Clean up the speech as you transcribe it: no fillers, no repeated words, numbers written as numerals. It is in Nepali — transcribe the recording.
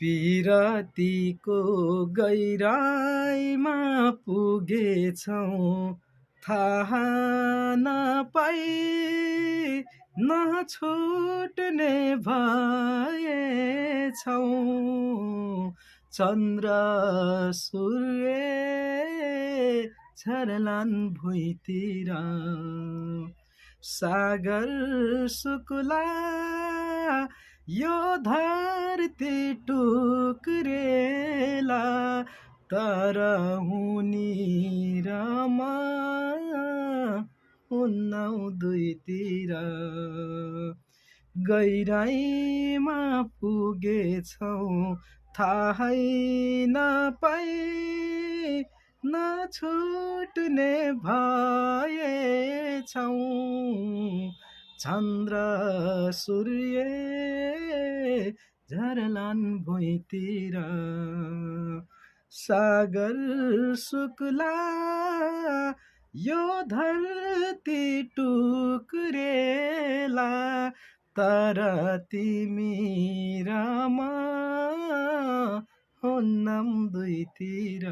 पिरतीको गहिराईमा पुगेछौँ थाहा नपाई नछुट्ने भएछौँ चन्द्र सूर्य झरलान् भुइँतिर सागर सुकुला यो धरती टुक्रेला तर हुनी र म हुन्नौ दुईतिर गहिराईमा पुगेछौँ थाहै नपाई नछुट्ने भएछौँ चन्द्र सूर्य झरलान् भुइँतिर सागर शुक्ला यो धरती टुक्रेला तर तिमी र म हुन्नौ दुईतिर